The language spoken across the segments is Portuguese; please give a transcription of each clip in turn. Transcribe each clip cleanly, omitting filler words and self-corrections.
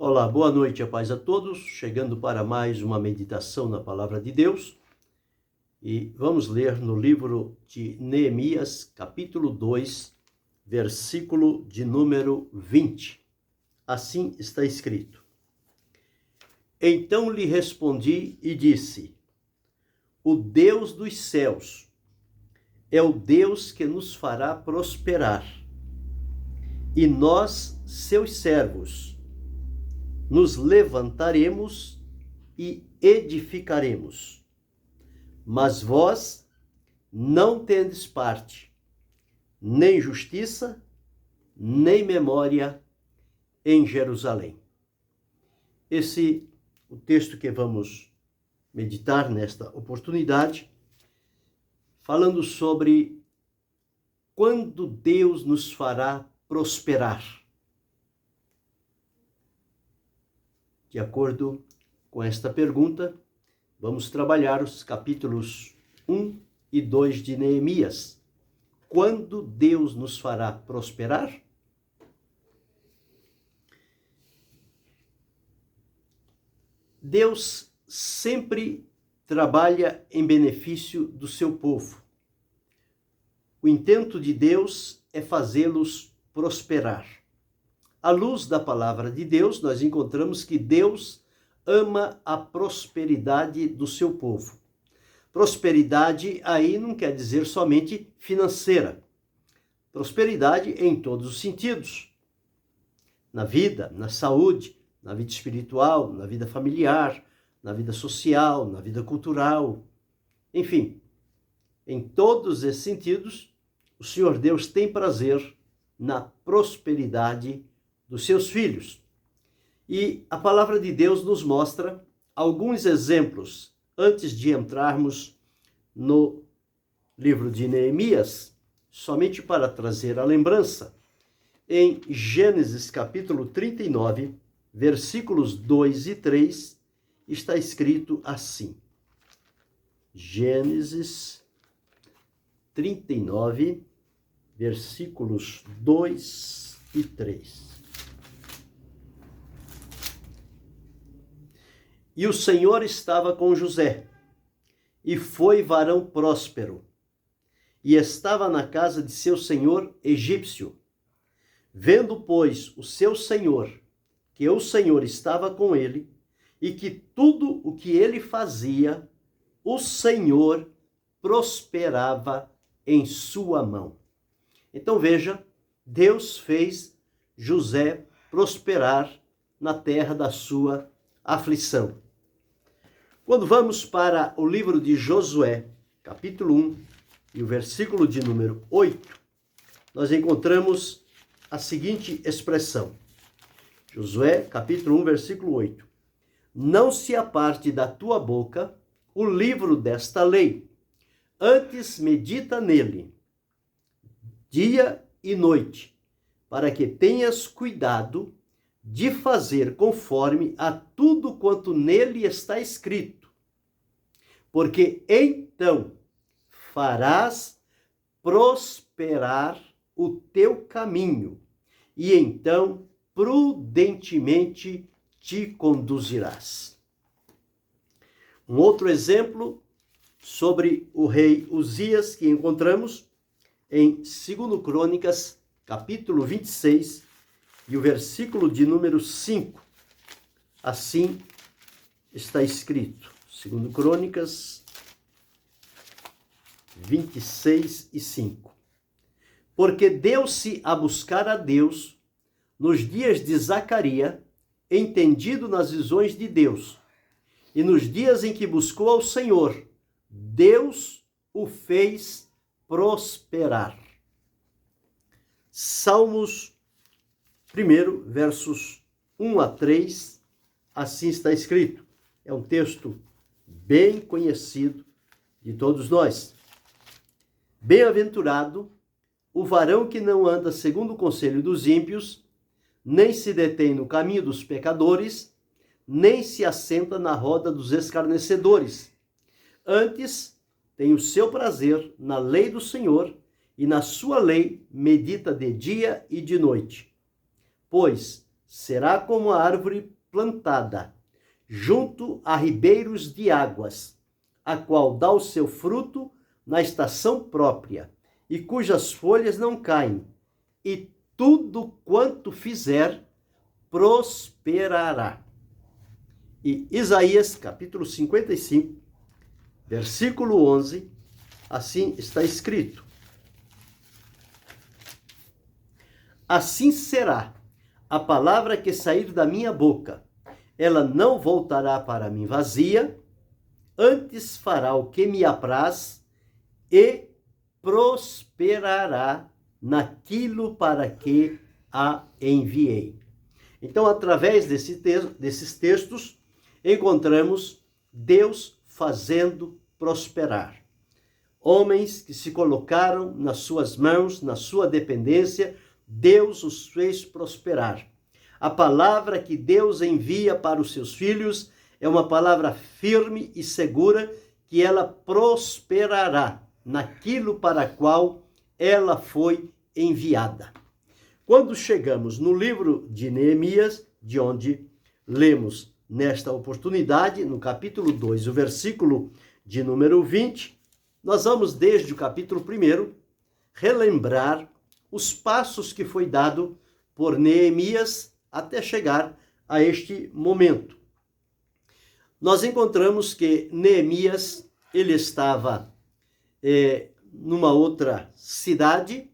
Olá, boa noite, a paz a todos. Chegando para mais uma meditação na Palavra de Deus. E vamos ler no livro de Neemias, capítulo 2, versículo de número 20. Assim está escrito: Então lhe respondi e disse: O Deus dos céus é o Deus que nos fará prosperar, e nós, seus servos, nos levantaremos e edificaremos. Mas vós não tendes parte, nem justiça, nem memória em Jerusalém. Esse é o texto que vamos meditar nesta oportunidade, falando sobre quando Deus nos fará prosperar. De acordo com esta pergunta, vamos trabalhar os capítulos 1 e 2 de Neemias. Quando Deus nos fará prosperar? Deus sempre trabalha em benefício do seu povo. O intento de Deus é fazê-los prosperar. À luz da palavra de Deus, nós encontramos que Deus ama a prosperidade do seu povo. Prosperidade aí não quer dizer somente financeira. Prosperidade em todos os sentidos. Na vida, na saúde, na vida espiritual, na vida familiar, na vida social, na vida cultural. Enfim, em todos esses sentidos, o Senhor Deus tem prazer na prosperidade dos seus filhos. E a palavra de Deus nos mostra alguns exemplos antes de entrarmos no livro de Neemias, somente para trazer a lembrança. Em Gênesis capítulo 39, versículos 2 e 3, está escrito assim. Gênesis 39, versículos 2 e 3. E o Senhor estava com José, e foi varão próspero, e estava na casa de seu senhor egípcio. Vendo, pois, o seu senhor, que o Senhor estava com ele, e que tudo o que ele fazia, o Senhor prosperava em sua mão. Então veja, Deus fez José prosperar na terra da sua aflição. Quando vamos para o livro de Josué, capítulo 1, e o versículo de número 8, nós encontramos a seguinte expressão. Josué, capítulo 1, versículo 8. Não se aparte da tua boca o livro desta lei, antes medita nele, dia e noite, para que tenhas cuidado de fazer conforme a tudo quanto nele está escrito, porque então farás prosperar o teu caminho, e então prudentemente te conduzirás. Um outro exemplo sobre o rei Uzias que encontramos em 2 Crônicas, capítulo 26, e o versículo de número 5. Assim está escrito. 2 Crônicas 26 e 5. Porque deu-se a buscar a Deus nos dias de Zacarias, entendido nas visões de Deus, e nos dias em que buscou ao Senhor, Deus o fez prosperar. Salmos 1, versos 1 a 3, assim está escrito. É um texto bem conhecido de todos nós. Bem-aventurado o varão que não anda segundo o conselho dos ímpios, nem se detém no caminho dos pecadores, nem se assenta na roda dos escarnecedores. Antes, tem o seu prazer na lei do Senhor, e na sua lei medita de dia e de noite. Pois será como a árvore plantada junto a ribeiros de águas, a qual dá o seu fruto na estação própria, e cujas folhas não caem, e tudo quanto fizer prosperará. E Isaías, capítulo 55, versículo 11, assim está escrito: assim será a palavra que sair da minha boca. Ela não voltará para mim vazia, antes fará o que me apraz e prosperará naquilo para que a enviei. Então, através desses textos, encontramos Deus fazendo prosperar. Homens que se colocaram nas suas mãos, na sua dependência, Deus os fez prosperar. A palavra que Deus envia para os seus filhos é uma palavra firme e segura, que ela prosperará naquilo para qual ela foi enviada. Quando chegamos no livro de Neemias, de onde lemos nesta oportunidade, no capítulo 2, o versículo de número 20, nós vamos desde o capítulo 1 relembrar os passos que foi dado por Neemias até chegar a este momento. Nós encontramos que Neemias, ele estava numa outra cidade,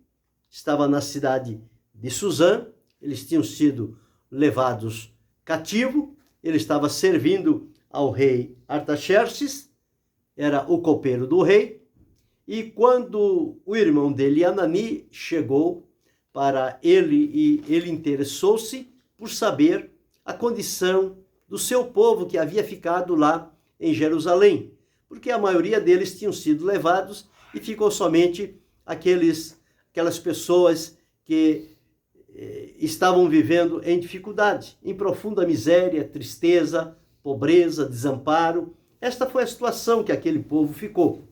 estava na cidade de Suzã, eles tinham sido levados cativo, ele estava servindo ao rei Artaxerxes, era o copeiro do rei, e quando o irmão dele, Anani, chegou para ele, e ele interessou-se por saber a condição do seu povo que havia ficado lá em Jerusalém, porque a maioria deles tinham sido levados e ficou somente aquelas pessoas que estavam vivendo em dificuldade, em profunda miséria, tristeza, pobreza, desamparo. Esta foi a situação que aquele povo ficou.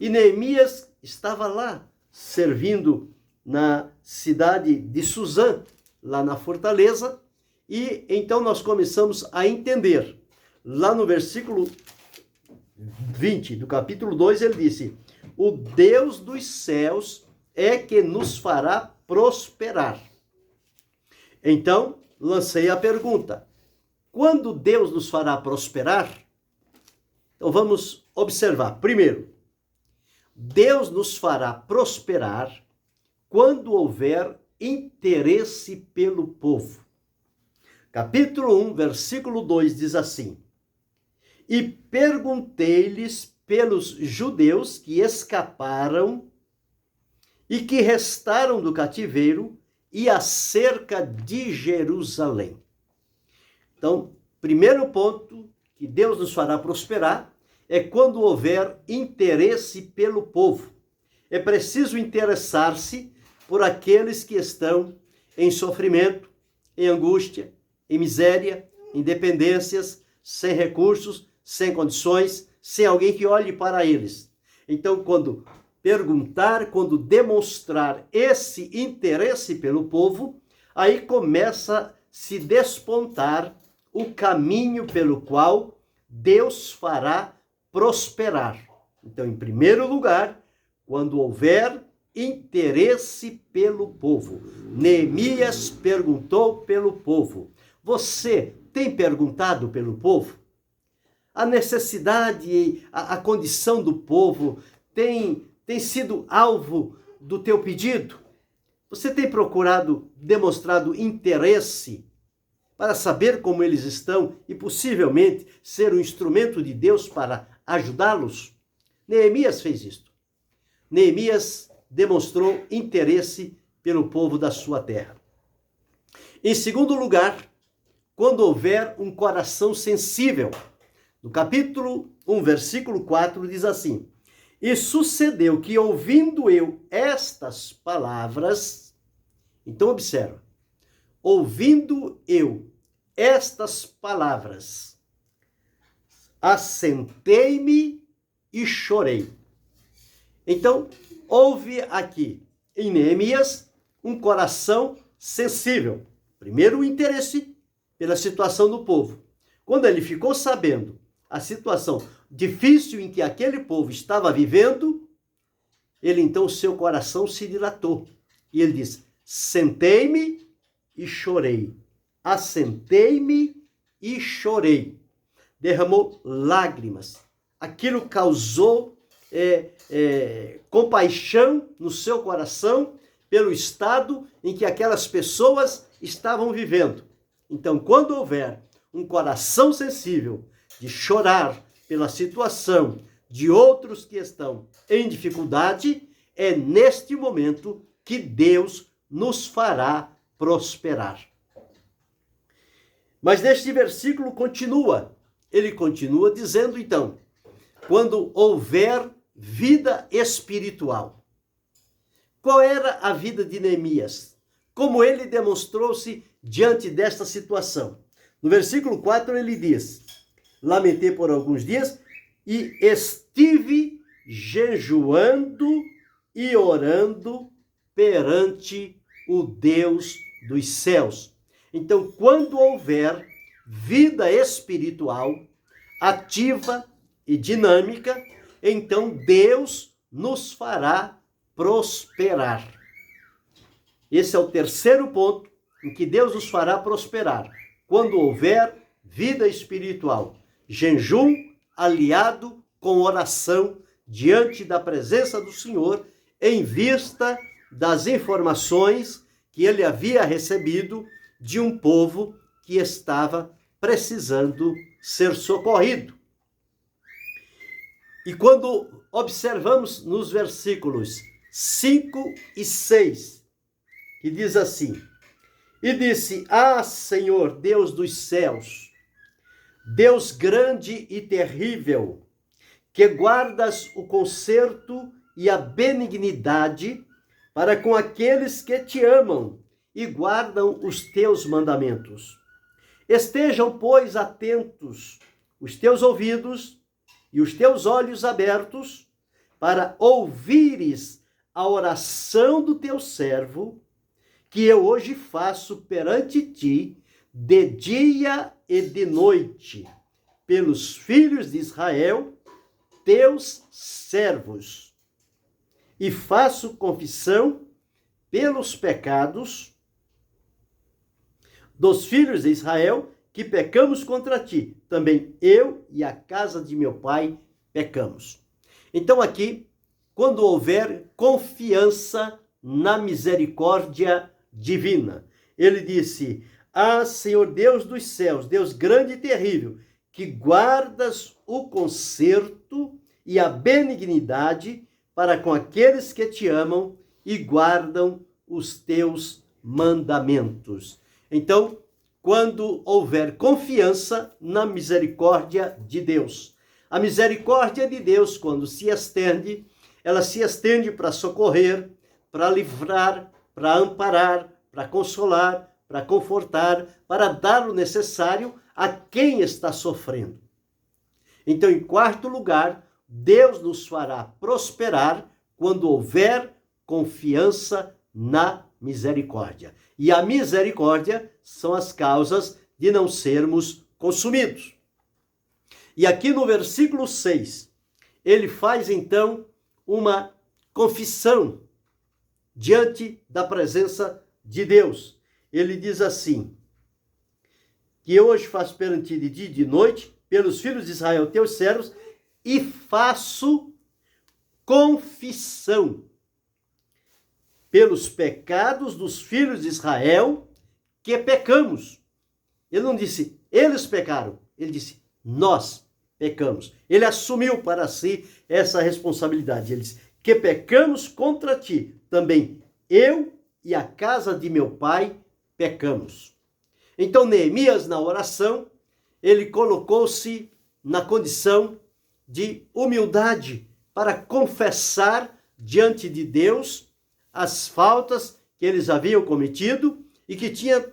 E Neemias estava lá, servindo na cidade de Suzã, lá na fortaleza, e então nós começamos a entender. Lá no versículo 20 do capítulo 2, ele disse: o Deus dos céus é que nos fará prosperar. Então, lancei a pergunta: quando Deus nos fará prosperar? Então, vamos observar. Primeiro, Deus nos fará prosperar quando houver interesse pelo povo. Capítulo 1, versículo 2 diz assim: e perguntei-lhes pelos judeus que escaparam e que restaram do cativeiro e acerca de Jerusalém. Então, primeiro ponto que Deus nos fará prosperar é quando houver interesse pelo povo. É preciso interessar-se por aqueles que estão em sofrimento, em angústia, em miséria, em dependências, sem recursos, sem condições, sem alguém que olhe para eles. Então, quando perguntar, quando demonstrar esse interesse pelo povo, aí começa a se despontar o caminho pelo qual Deus fará prosperar. Então, em primeiro lugar, quando houver interesse pelo povo. Neemias perguntou pelo povo. Você tem perguntado pelo povo? A necessidade, a condição do povo tem sido alvo do teu pedido? Você tem procurado, demonstrado interesse para saber como eles estão e possivelmente ser um instrumento de Deus para ajudá-los? Neemias fez isto. Neemias demonstrou interesse pelo povo da sua terra. Em segundo lugar, quando houver um coração sensível. No capítulo 1, versículo 4, diz assim: e sucedeu que, ouvindo eu estas palavras, então observa, ouvindo eu estas palavras, assentei-me e chorei. Então, houve aqui em Neemias um coração sensível. Primeiro, o interesse pela situação do povo. Quando ele ficou sabendo a situação difícil em que aquele povo estava vivendo, ele então, seu coração se dilatou. E ele diz: sentei-me e chorei. Assentei-me e chorei. Derramou lágrimas. Aquilo causou compaixão no seu coração pelo estado em que aquelas pessoas estavam vivendo. Então, quando houver um coração sensível de chorar pela situação de outros que estão em dificuldade, é neste momento que Deus nos fará prosperar. Mas neste versículo ele continua dizendo então, quando houver vida espiritual. Qual era a vida de Neemias? Como ele demonstrou-se diante desta situação? No versículo 4 ele diz: lamentei por alguns dias e estive jejuando e orando perante o Deus dos céus. Então, quando houver vida espiritual ativa e dinâmica, então Deus nos fará prosperar. Esse é o terceiro ponto em que Deus nos fará prosperar. Quando houver vida espiritual, jejum aliado com oração diante da presença do Senhor, em vista das informações que ele havia recebido de um povo que estava precisando ser socorrido. E quando observamos nos versículos 5 e 6, que diz assim: e disse: ah, Senhor, Deus dos céus, Deus grande e terrível, que guardas o conserto e a benignidade para com aqueles que te amam e guardam os teus mandamentos. Estejam, pois, atentos os teus ouvidos e os teus olhos abertos para ouvires a oração do teu servo, que eu hoje faço perante ti, de dia e de noite, pelos filhos de Israel, teus servos. E faço confissão pelos pecados dos filhos de Israel, que pecamos contra ti. Também eu e a casa de meu pai pecamos. Então aqui, quando houver confiança na misericórdia divina, ele disse: ah, Senhor Deus dos céus, Deus grande e terrível, que guardas o conserto e a benignidade para com aqueles que te amam e guardam os teus mandamentos. Então, quando houver confiança na misericórdia de Deus, a misericórdia de Deus, quando se estende, ela se estende para socorrer, para livrar, para amparar, para consolar, para confortar, para dar o necessário a quem está sofrendo. Então, em quarto lugar, Deus nos fará prosperar quando houver confiança na misericórdia. E a misericórdia são as causas de não sermos consumidos. E aqui no versículo 6, ele faz então uma confissão diante da presença de Deus. Ele diz assim: que eu hoje faço perante ti de dia e de noite, pelos filhos de Israel, teus servos, e faço confissão pelos pecados dos filhos de Israel que pecamos. Ele não disse eles pecaram, ele disse nós pecamos. Ele assumiu para si essa responsabilidade. Ele disse que pecamos contra ti. Também eu e a casa de meu pai pecamos. Então Neemias, na oração, ele colocou-se na condição de humildade para confessar diante de Deus as faltas que eles haviam cometido e que tinha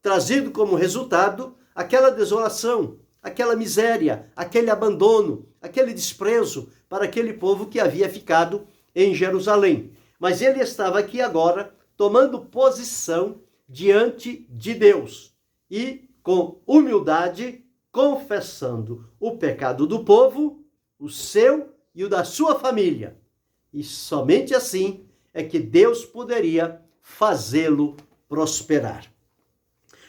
trazido como resultado aquela desolação, aquela miséria, aquele abandono, aquele desprezo para aquele povo que havia ficado em Jerusalém. Mas ele estava aqui agora tomando posição diante de Deus e, com humildade, confessando o pecado do povo, o seu e o da sua família. E somente assim é que Deus poderia fazê-lo prosperar.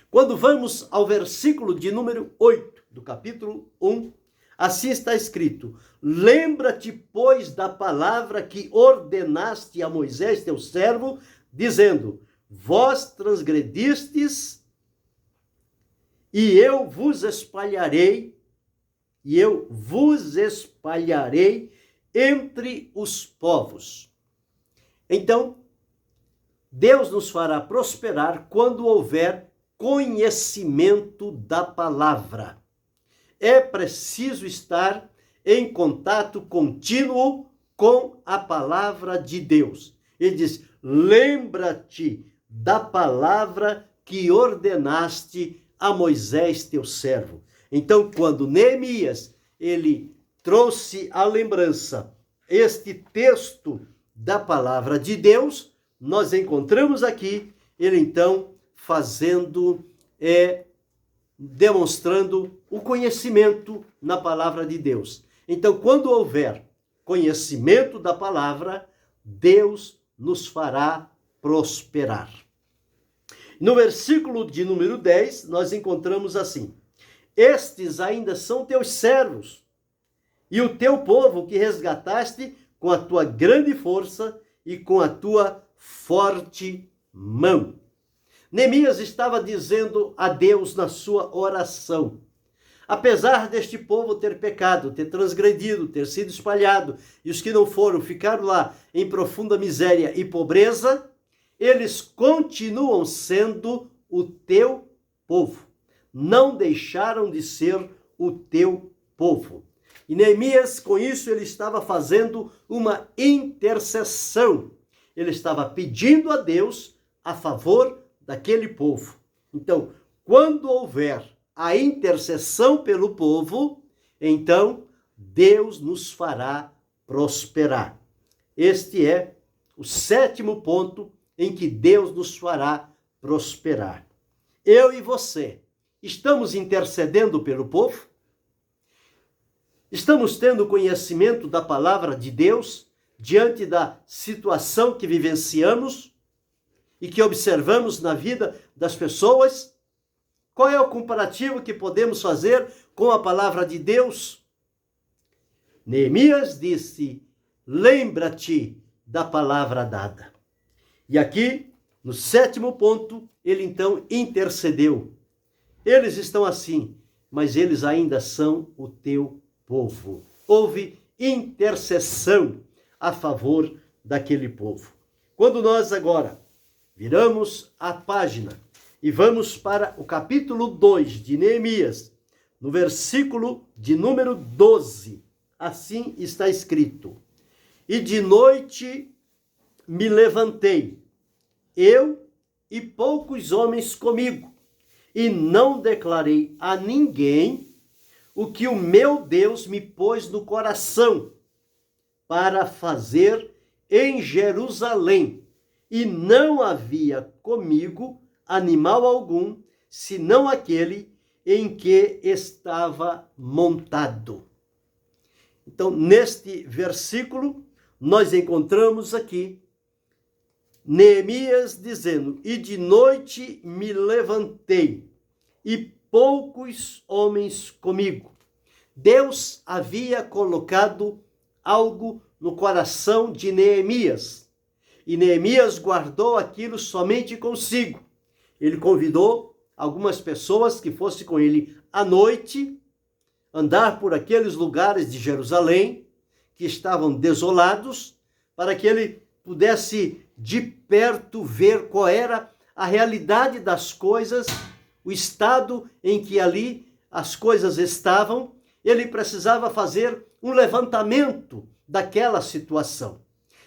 Quando vamos ao versículo de número 8 do capítulo 1, assim está escrito: lembra-te, pois, da palavra que ordenaste a Moisés, teu servo, dizendo: vós transgredistes, e eu vos espalharei entre os povos. Então, Deus nos fará prosperar quando houver conhecimento da palavra. É preciso estar em contato contínuo com a palavra de Deus. Ele diz: lembra-te da palavra que ordenaste a Moisés, teu servo. Então, quando Neemias, ele trouxe à lembrança este texto da palavra de Deus, nós encontramos aqui ele então demonstrando o conhecimento na palavra de Deus. Então, quando houver conhecimento da palavra, Deus nos fará prosperar. No versículo de número 10, nós encontramos assim: estes ainda são teus servos, e o teu povo que resgataste com a tua grande força e com a tua forte mão. Neemias estava dizendo a Deus na sua oração: apesar deste povo ter pecado, ter transgredido, ter sido espalhado, e os que não foram ficaram lá em profunda miséria e pobreza, eles continuam sendo o teu povo. Não deixaram de ser o teu povo. E Neemias, com isso, ele estava fazendo uma intercessão. Ele estava pedindo a Deus a favor daquele povo. Então, quando houver a intercessão pelo povo, então Deus nos fará prosperar. Este é o 7º ponto em que Deus nos fará prosperar. Eu e você estamos intercedendo pelo povo? Estamos tendo conhecimento da palavra de Deus diante da situação que vivenciamos e que observamos na vida das pessoas? Qual é o comparativo que podemos fazer com a palavra de Deus? Neemias disse: lembra-te da palavra dada. E aqui, no 7º ponto, ele então intercedeu. Eles estão assim, mas eles ainda são o teu povo. Houve intercessão a favor daquele povo. Quando nós agora viramos a página e vamos para o capítulo 2 de Neemias, no versículo de número 12, assim está escrito: e de noite me levantei, eu e poucos homens comigo, e não declarei a ninguém o que o meu Deus me pôs no coração para fazer em Jerusalém. E não havia comigo animal algum, senão aquele em que estava montado. Então, neste versículo, nós encontramos aqui Neemias dizendo: e de noite me levantei, e poucos homens comigo. Deus havia colocado algo no coração de Neemias, e Neemias guardou aquilo somente consigo. Ele convidou algumas pessoas que fossem com ele à noite, andar por aqueles lugares de Jerusalém que estavam desolados, para que ele pudesse de perto ver qual era a realidade das coisas, o estado em que ali as coisas estavam. Ele precisava fazer um levantamento daquela situação.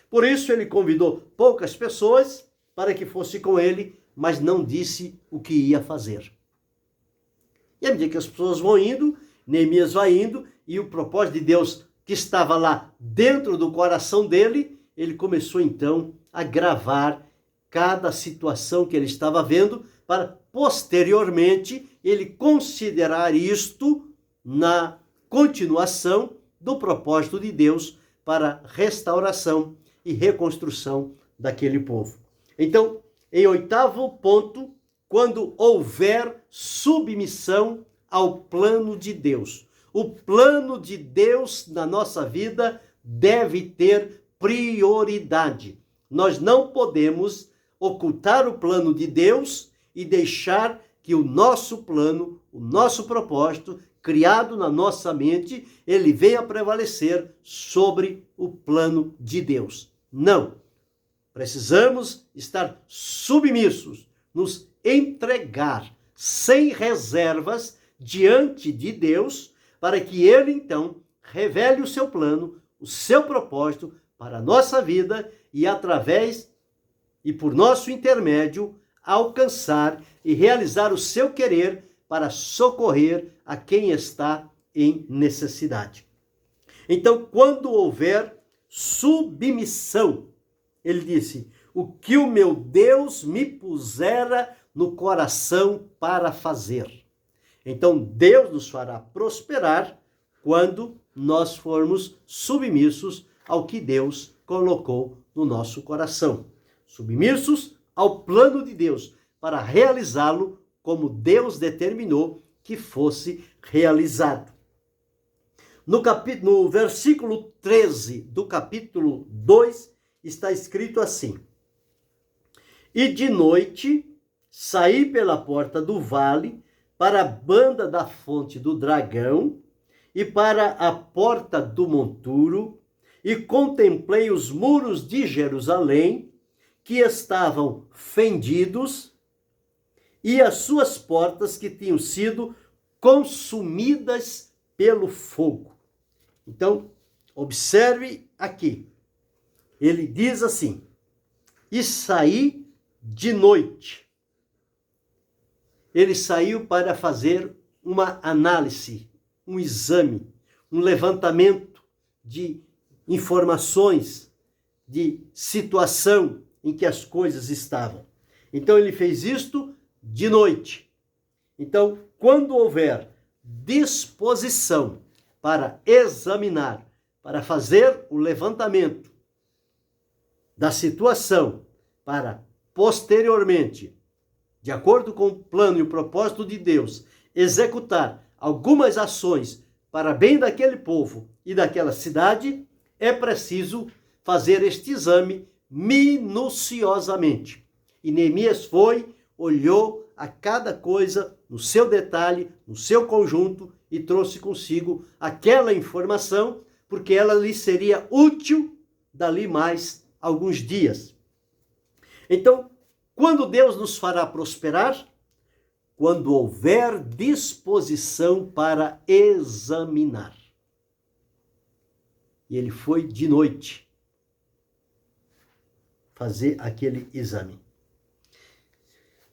Por isso ele convidou poucas pessoas para que fosse com ele, mas não disse o que ia fazer. E à medida que as pessoas vão indo, Neemias vai indo, e o propósito de Deus que estava lá dentro do coração dele, ele começou então a gravar cada situação que ele estava vendo, para posteriormente ele considerar isto na continuação do propósito de Deus para restauração e reconstrução daquele povo. Então, em 8º ponto, quando houver submissão ao plano de Deus. O plano de Deus na nossa vida deve ter prioridade. Nós não podemos ocultar o plano de Deus e deixar que o nosso plano, o nosso propósito, criado na nossa mente, ele venha prevalecer sobre o plano de Deus. Não. Precisamos estar submissos, nos entregar sem reservas diante de Deus, para que ele então revele o seu plano, o seu propósito para a nossa vida e através e por nosso intermédio alcançar e realizar o seu querer para socorrer a quem está em necessidade. Então, quando houver submissão, ele disse: o que o meu Deus me pusera no coração para fazer. Então, Deus nos fará prosperar quando nós formos submissos ao que Deus colocou no nosso coração. Submissos ao plano de Deus, para realizá-lo como Deus determinou que fosse realizado. No versículo 13 do capítulo 2, está escrito assim: e de noite saí pela porta do vale para a banda da fonte do dragão e para a porta do monturo, e contemplei os muros de Jerusalém, que estavam fendidos, e as suas portas que tinham sido consumidas pelo fogo. Então, observe aqui. Ele diz assim: e saí de noite. Ele saiu para fazer uma análise, um exame, um levantamento de informações, de situação em que as coisas estavam. Então ele fez isto de noite. Então, quando houver disposição para examinar, para fazer o levantamento da situação, para posteriormente, de acordo com o plano e o propósito de Deus, executar algumas ações para bem daquele povo e daquela cidade, é preciso fazer este exame minuciosamente. E Neemias foi, olhou a cada coisa no seu detalhe, no seu conjunto, e trouxe consigo aquela informação, porque ela lhe seria útil dali mais alguns dias. Então, quando Deus nos fará prosperar? Quando houver disposição para examinar. E ele foi de noite fazer aquele exame.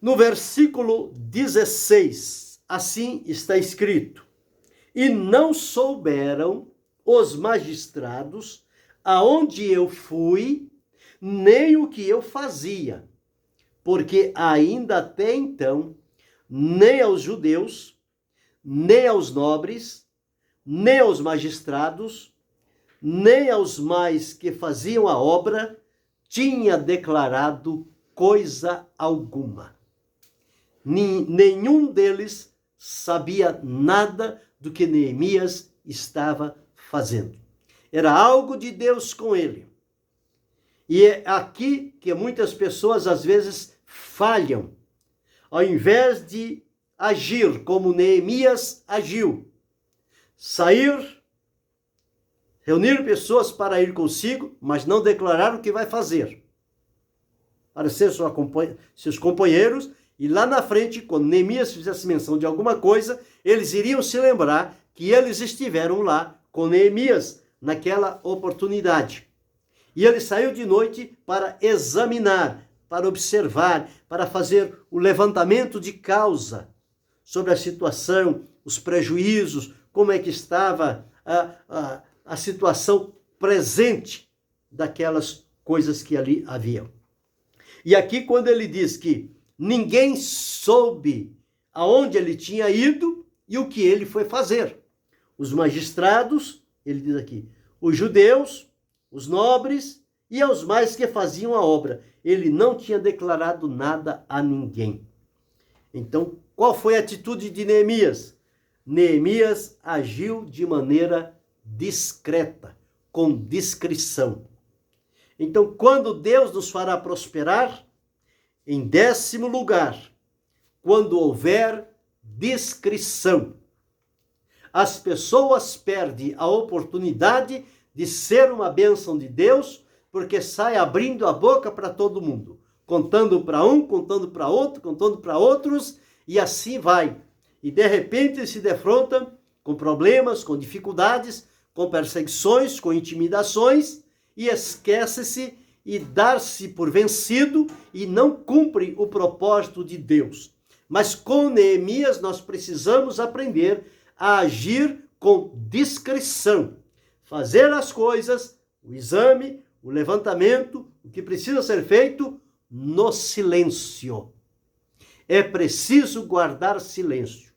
No versículo 16, assim está escrito: e não souberam os magistrados aonde eu fui, nem o que eu fazia, porque ainda até então, nem aos judeus, nem aos nobres, nem aos magistrados, nem aos mais que faziam a obra, tinha declarado coisa alguma. Nenhum deles sabia nada do que Neemias estava fazendo. Era algo de Deus com ele. E é aqui que muitas pessoas às vezes falham. Ao invés de agir como Neemias agiu, sair, reunir pessoas para ir consigo, mas não declarar o que vai fazer. Para ser seus companheiros, e lá na frente, quando Neemias fizesse menção de alguma coisa, eles iriam se lembrar que eles estiveram lá com Neemias naquela oportunidade. E ele saiu de noite para examinar, para observar, para fazer o levantamento de causa sobre a situação, os prejuízos, como é que estava a situação presente daquelas coisas que ali haviam. E aqui, quando ele diz que ninguém soube aonde ele tinha ido e o que ele foi fazer. Os magistrados, ele diz aqui, os judeus, os nobres e aos mais que faziam a obra. Ele não tinha declarado nada a ninguém. Então, qual foi a atitude de Neemias? Neemias agiu de maneira discreta, com discrição. Então, quando Deus nos fará prosperar, em 10º lugar, quando houver discrição. As pessoas perdem a oportunidade de ser uma bênção de Deus, porque sai abrindo a boca para todo mundo, contando para um, contando para outro, contando para outros, e assim vai. E de repente se defronta com problemas, com dificuldades, com perseguições, com intimidações, e esquece-se e dar-se por vencido e não cumpre o propósito de Deus. Mas com Neemias nós precisamos aprender a agir com discrição, fazer as coisas, o exame, o levantamento, o que precisa ser feito no silêncio. É preciso guardar silêncio.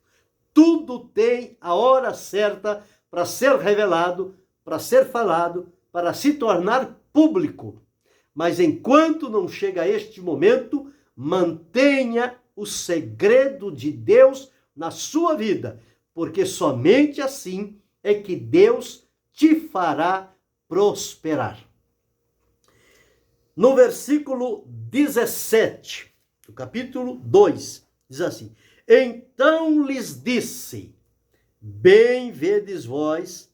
Tudo tem a hora certa para ser revelado, para ser falado, para se tornar público. Mas enquanto não chega este momento, mantenha o segredo de Deus na sua vida, porque somente assim é que Deus te fará prosperar. No versículo 17, do capítulo 2, diz assim: Então lhes disse, bem vedes vós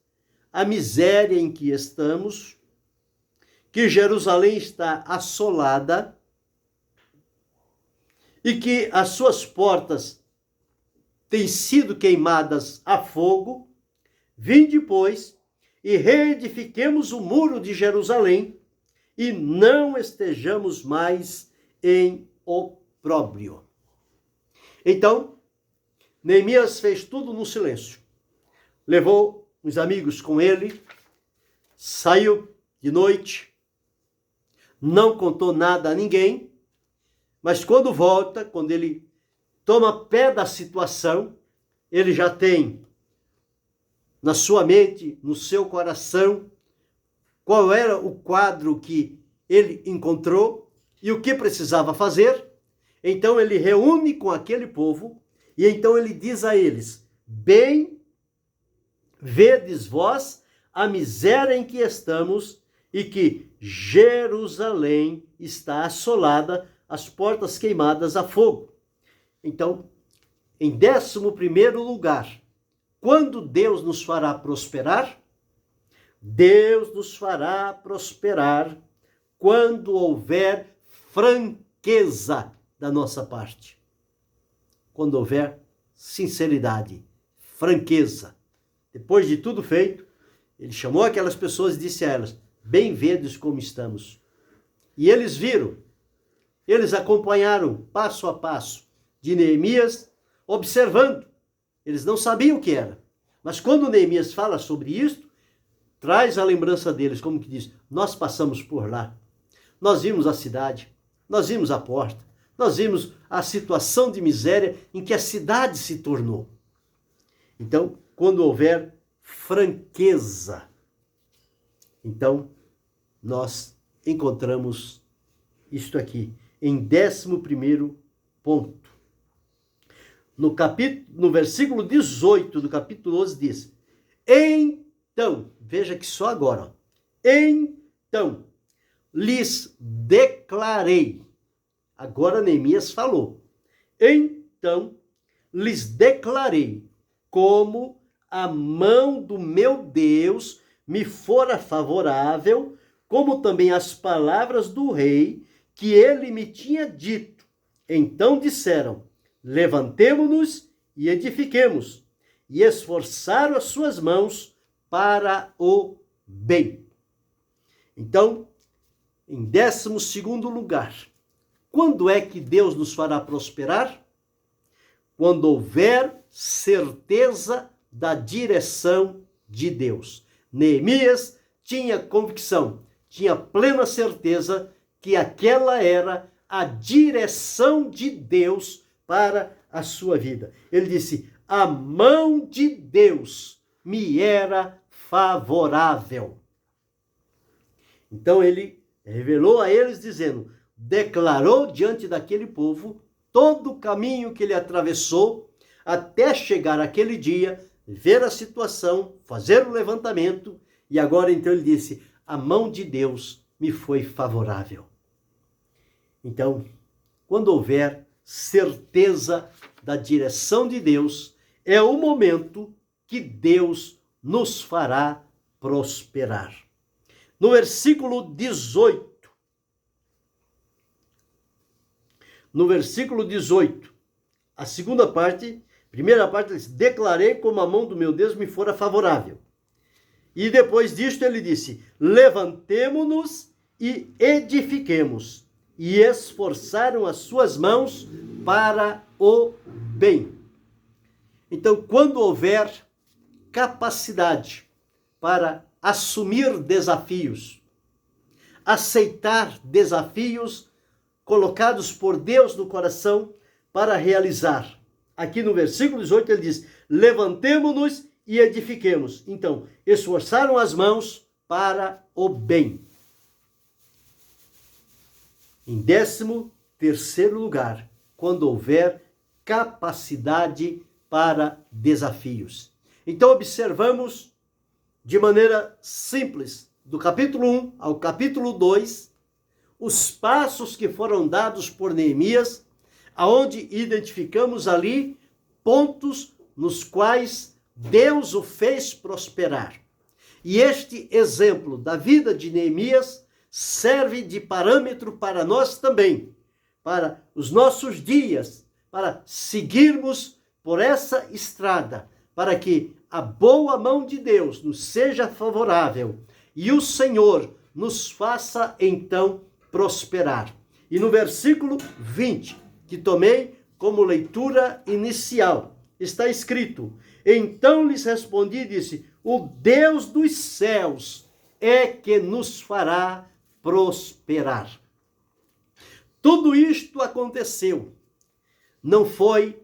a miséria em que estamos, que Jerusalém está assolada e que as suas portas têm sido queimadas a fogo. Vinde, pois, e reedifiquemos o muro de Jerusalém e não estejamos mais em opróbrio. Então, Neemias fez tudo no silêncio. Levou os amigos com ele, saiu de noite, não contou nada a ninguém, mas quando volta, quando ele toma pé da situação, ele já tem na sua mente, no seu coração, qual era o quadro que ele encontrou e o que precisava fazer. Então ele reúne com aquele povo e então ele diz a eles: bem vedes vós a miséria em que estamos e que Jerusalém está assolada, as portas queimadas a fogo. Então, em 11º lugar, quando Deus nos fará prosperar? Deus nos fará prosperar quando houver franqueza da nossa parte. Quando houver sinceridade, franqueza. Depois de tudo feito, ele chamou aquelas pessoas e disse a elas: bem vedes como estamos. E eles viram, eles acompanharam passo a passo de Neemias, observando. Eles não sabiam o que era. Mas quando Neemias fala sobre isto, traz a lembrança deles, como que diz: nós passamos por lá, nós vimos a cidade, nós vimos a porta, nós vimos a situação de miséria em que a cidade se tornou. Então, quando houver franqueza, então nós encontramos isto aqui, em 11º ponto. No versículo 18 do capítulo 11 diz: então, veja que só agora, então, lhes declarei. Agora Neemias falou. Então, lhes declarei como a mão do meu Deus me fora favorável, como também as palavras do rei que ele me tinha dito. Então disseram: levantemo-nos e edifiquemos, e esforçaram as suas mãos para o bem. Então, em 12º lugar, quando é que Deus nos fará prosperar? Quando houver certeza da direção de Deus. Neemias tinha convicção, tinha plena certeza que aquela era a direção de Deus para a sua vida. Ele disse: a mão de Deus me era favorável. Então ele revelou a eles dizendo, declarou diante daquele povo todo o caminho que ele atravessou até chegar aquele dia, ver a situação, fazer o levantamento, e agora então ele disse, a mão de Deus me foi favorável. Então, quando houver certeza da direção de Deus, é o momento que Deus nos fará prosperar. No versículo 18, a segunda parte, primeira parte, ele diz, declarei como a mão do meu Deus me fora favorável. E depois disto ele disse, levantemo-nos e edifiquemos. E esforçaram as suas mãos para o bem. Então, quando houver capacidade para assumir desafios, aceitar desafios colocados por Deus no coração para realizar. Aqui no versículo 18 ele diz, levantemo-nos e edifiquemos. Então, esforçaram as mãos para o bem. Em 13º lugar, quando houver capacidade para desafios. Então, observamos de maneira simples, do capítulo 1 ao capítulo 2, os passos que foram dados por Neemias, aonde identificamos ali pontos nos quais Deus o fez prosperar. E este exemplo da vida de Neemias serve de parâmetro para nós também, para os nossos dias, para seguirmos por essa estrada, para que a boa mão de Deus nos seja favorável e o Senhor nos faça então prosperar. E no versículo 20, que tomei como leitura inicial, está escrito, então lhes respondi e disse, o Deus dos céus é que nos fará prosperar. Tudo isto aconteceu. Não foi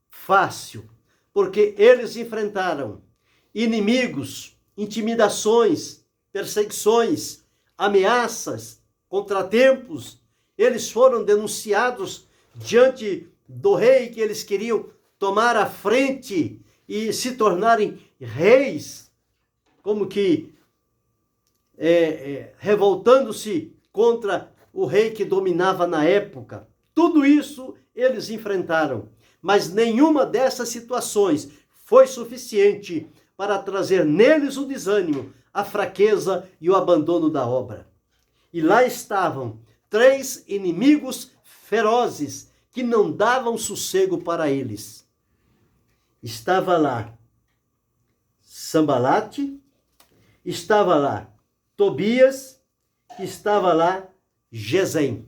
fácil, porque eles enfrentaram inimigos, intimidações, perseguições, ameaças, contratempos. Eles foram denunciados diante do rei que eles queriam tomar a frente e se tornarem reis, como que revoltando-se contra o rei que dominava na época. Tudo isso eles enfrentaram, mas nenhuma dessas situações foi suficiente para trazer neles o desânimo, a fraqueza e o abandono da obra. E lá estavam 3 inimigos ferozes que não davam sossego para eles. Estava lá Sambalate, estava lá Tobias, estava lá Gesem.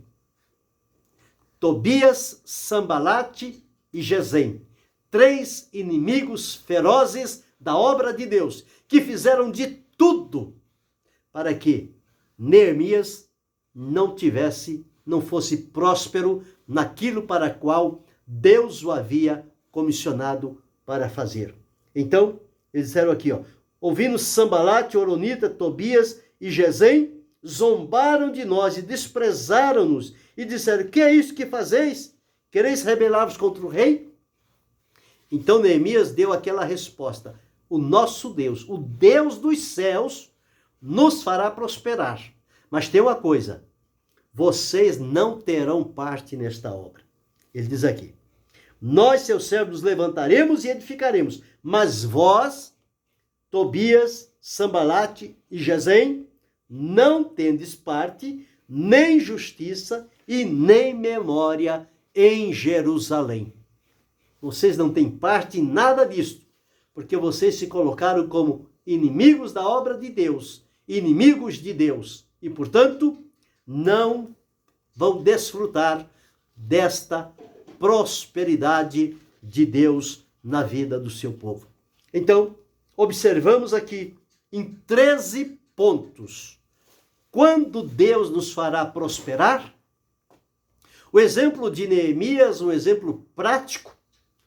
Tobias, Sambalate e Gesem. 3 inimigos ferozes da obra de Deus, que fizeram de tudo para que Neemias não fosse próspero naquilo para qual Deus o havia comissionado para fazer. Então, eles disseram aqui, ouvindo Sambalate, Horonita, Tobias e Gesem, zombaram de nós e desprezaram-nos e disseram, que é isso que fazeis? Quereis rebelar-vos contra o rei? Então Neemias deu aquela resposta, o nosso Deus, o Deus dos céus, nos fará prosperar. Mas tem uma coisa, vocês não terão parte nesta obra. Ele diz aqui, nós, seus servos, levantaremos e edificaremos, mas vós, Tobias, Sambalate e Gesem, não tendes parte, nem justiça e nem memória em Jerusalém. Vocês não têm parte em nada disto, porque vocês se colocaram como inimigos da obra de Deus, inimigos de Deus, e, portanto, não vão desfrutar desta prosperidade de Deus na vida do seu povo. Então, observamos aqui em 13 pontos. Quando Deus nos fará prosperar? O exemplo de Neemias, um exemplo prático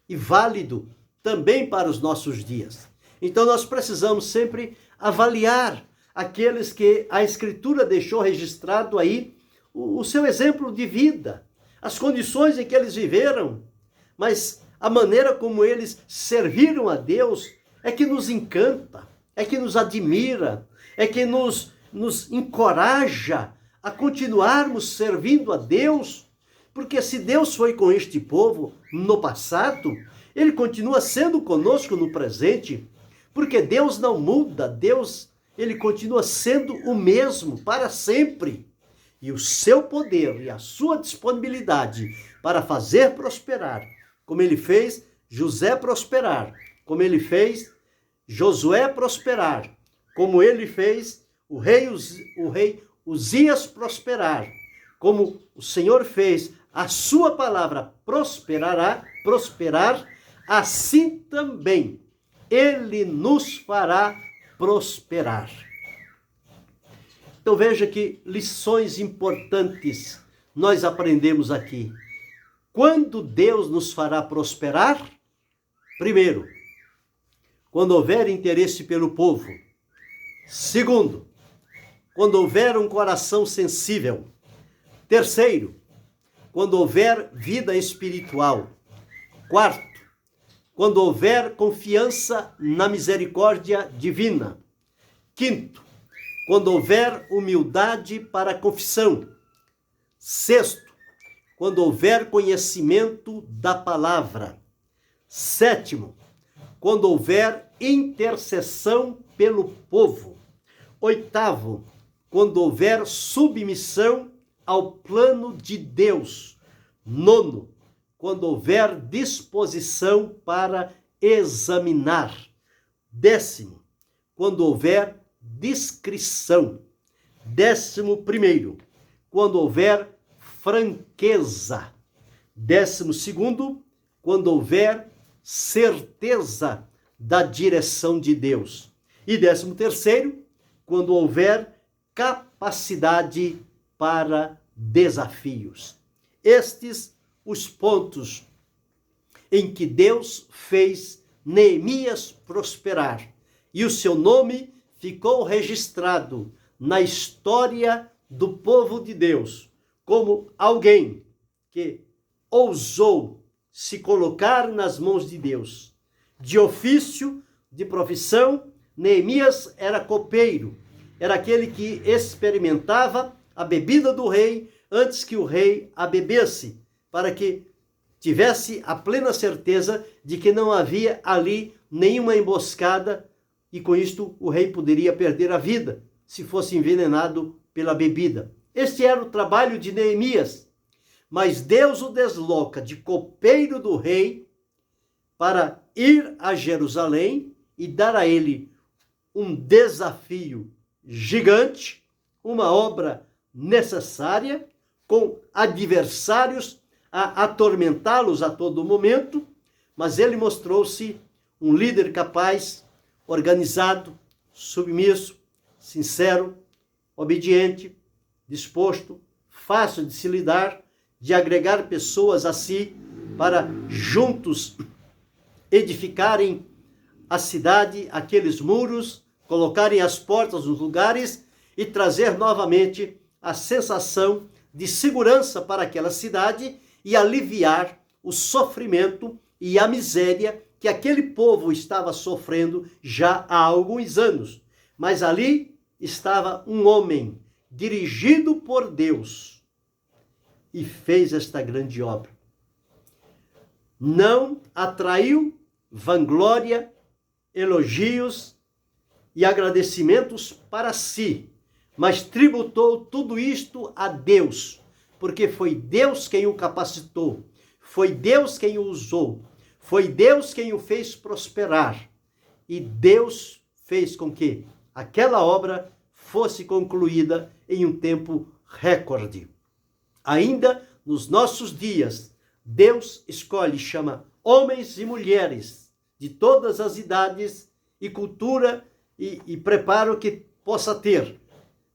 e válido também para os nossos dias. Então nós precisamos sempre avaliar aqueles que a Escritura deixou registrado aí, o seu exemplo de vida, as condições em que eles viveram, mas a maneira como eles serviram a Deus é que nos encanta, é que nos admira, é que nos encoraja a continuarmos servindo a Deus, porque se Deus foi com este povo no passado, Ele continua sendo conosco no presente, porque Deus não muda, Deus, Ele continua sendo o mesmo para sempre. E o seu poder e a sua disponibilidade para fazer prosperar, como Ele fez José prosperar, como Ele fez Josué prosperar, como Ele fez o rei Uzias prosperar, como o Senhor fez a sua palavra prosperar, assim também Ele nos fará prosperar. Então veja que lições importantes nós aprendemos aqui. Quando Deus nos fará prosperar? Primeiro, quando houver interesse pelo povo. Segundo, quando houver um coração sensível. Terceiro, quando houver vida espiritual. Quarto, quando houver confiança na misericórdia divina. Quinto, quando houver humildade para a confissão. Sexto, quando houver conhecimento da palavra. Sétimo, quando houver intercessão pelo povo. Oitavo, quando houver submissão ao plano de Deus. Nono, quando houver disposição para examinar. Décimo, quando houver discrição. 11º, quando houver franqueza. 12º, quando houver certeza da direção de Deus. E 13º, quando houver capacidade para desafios. Estes os pontos em que Deus fez Neemias prosperar. E o seu nome ficou registrado na história do povo de Deus como alguém que ousou se colocar nas mãos de Deus. De ofício, de profissão, Neemias era copeiro, era aquele que experimentava a bebida do rei antes que o rei a bebesse, para que tivesse a plena certeza de que não havia ali nenhuma emboscada e com isto o rei poderia perder a vida se fosse envenenado pela bebida. Este era o trabalho de Neemias, mas Deus o desloca de copeiro do rei para ir a Jerusalém e dar a ele um desafio gigante, uma obra necessária, com adversários a atormentá-los a todo momento, mas ele mostrou-se um líder capaz, organizado, submisso, sincero, obediente, disposto, fácil de se lidar, de agregar pessoas a si para juntos edificarem a cidade, aqueles muros, colocarem as portas nos lugares e trazer novamente a sensação de segurança para aquela cidade e aliviar o sofrimento e a miséria que aquele povo estava sofrendo já há alguns anos. Mas ali estava um homem dirigido por Deus e fez esta grande obra. Não atraiu vanglória, elogios e agradecimentos para si, mas tributou tudo isto a Deus, porque foi Deus quem o capacitou, foi Deus quem o usou, foi Deus quem o fez prosperar, e Deus fez com que aquela obra fosse concluída em um tempo recorde. Ainda nos nossos dias, Deus escolhe e chama homens e mulheres de todas as idades e cultura e preparo que possa ter,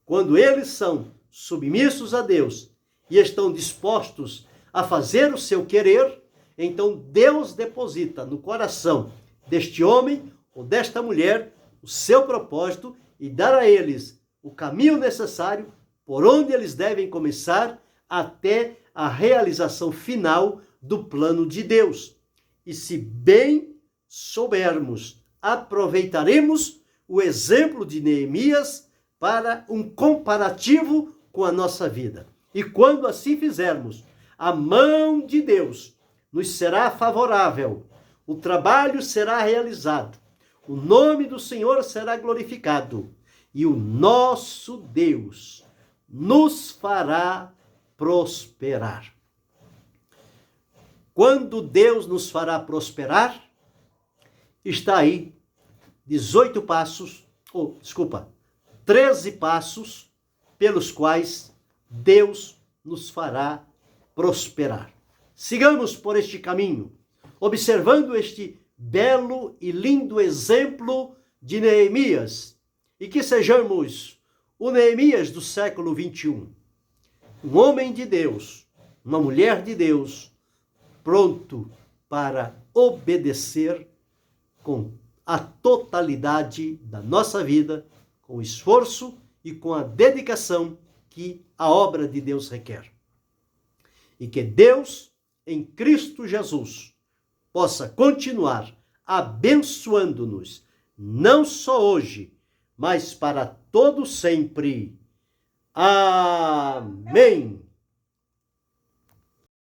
quando eles são submissos a Deus e estão dispostos a fazer o seu querer, então Deus deposita no coração deste homem ou desta mulher o seu propósito e dar a eles o caminho necessário por onde eles devem começar até a realização final do plano de Deus. E se bem soubermos, aproveitaremos o exemplo de Neemias para um comparativo com a nossa vida. E quando assim fizermos, a mão de Deus nos será favorável, o trabalho será realizado, o nome do Senhor será glorificado e o nosso Deus nos fará prosperar. Quando Deus nos fará prosperar, está aí 13 passos pelos quais Deus nos fará prosperar. Sigamos por este caminho, observando este belo e lindo exemplo de Neemias, e que sejamos o Neemias do século 21. Um homem de Deus, uma mulher de Deus, pronto para obedecer com a totalidade da nossa vida, com o esforço e com a dedicação que a obra de Deus requer. E que Deus, em Cristo Jesus, possa continuar abençoando-nos, não só hoje, mas para todo sempre. Amém.